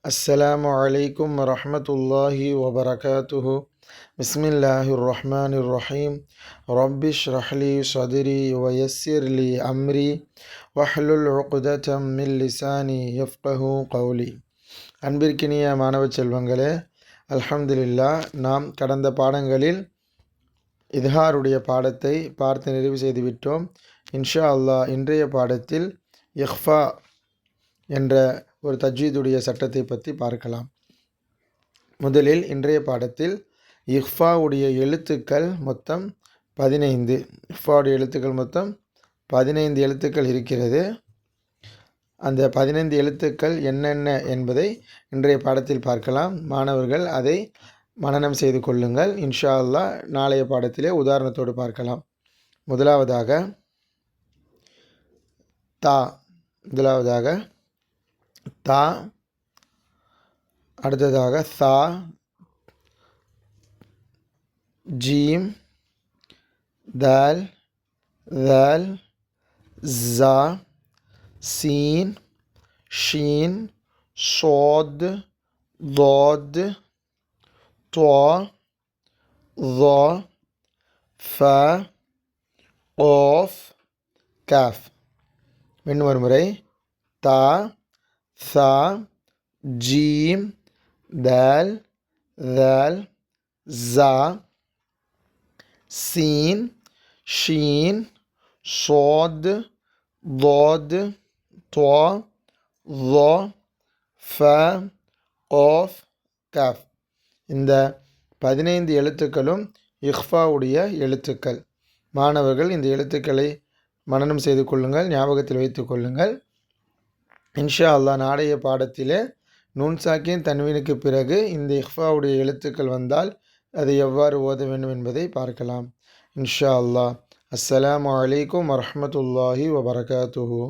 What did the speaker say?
السلام عليكم ورحمة الله وبركاته. بسم الله الرحمن الرحيم. رب اشرح لي صدري ويسر لي أمري واحلل عقدة من لساني يفقه قولي. அன்பிற்கினிய மாணவ செல்வங்களே, அல்ஹம்துலில்லாஹ், நாம் கடந்த பாடங்களில் இத்ஹாருடைய பாடத்தை பார்த்து நிறைவு செய்துவிட்டோம். இன்ஷா அல்லாஹ் இன்றைய பாடத்தில் இஹ்ஃபா என்ற ஒரு தஜ்வீதுடைய சட்டத்தை பற்றி பார்க்கலாம். முதலில் இன்றைய பாடத்தில் இஹ்ஃபாவுடைய எழுத்துக்கள் மொத்தம் 15. இஹ்ஃபாவுடைய எழுத்துக்கள் மொத்தம் 15 எழுத்துக்கள் இருக்கிறது. அந்த 15 எழுத்துக்கள் என்னென்ன என்பதை இன்றைய பாடத்தில் பார்க்கலாம். மாணவர்கள் அதை மனனம் செய்து கொள்ளுங்கள். இன்ஷா அல்லாஹ் நாளைய பாடத்திலே உதாரணத்தோடு பார்க்கலாம். முதலாவதாக தா, அடுத்ததாக சா, ஜீம், தால், தால், ஜா, சீன், ஷீன், ஷாத், ضاد, طا, ظا, ஃபா, قاف, காஃப். இன்னொரு முறை தா, சா, ஜீம், தால், தால், ஜா, சீன், ஷீன், ஷாத், ضاد, طا, ظا, ஃபா, قاف, காஃப். இந்த 15 எழுத்துக்களும் இஹ்ஃபாவுடைய எழுத்துக்கள். மாணவர்கள் இந்த எழுத்துக்களை மனனம் செய்து கொள்ளுங்கள், ஞாபகத்தில் வைத்து கொள்ளுங்கள். இன்ஷா அல்லாஹ் நாளைய பாடத்திலே நூன் சாக்கின் தன்வீனுக்கு பிறகு இந்த இஹ்ஃபாவுடைய எழுத்துக்கள் வந்தால் அதை எவ்வாறு ஓத வேண்டும் என்பதை பார்க்கலாம். இன்ஷா அல்லாஹ். அஸ்ஸலாமு அலைக்கும் வரஹ்மத்துல்லாஹி வபரகாத்துஹு.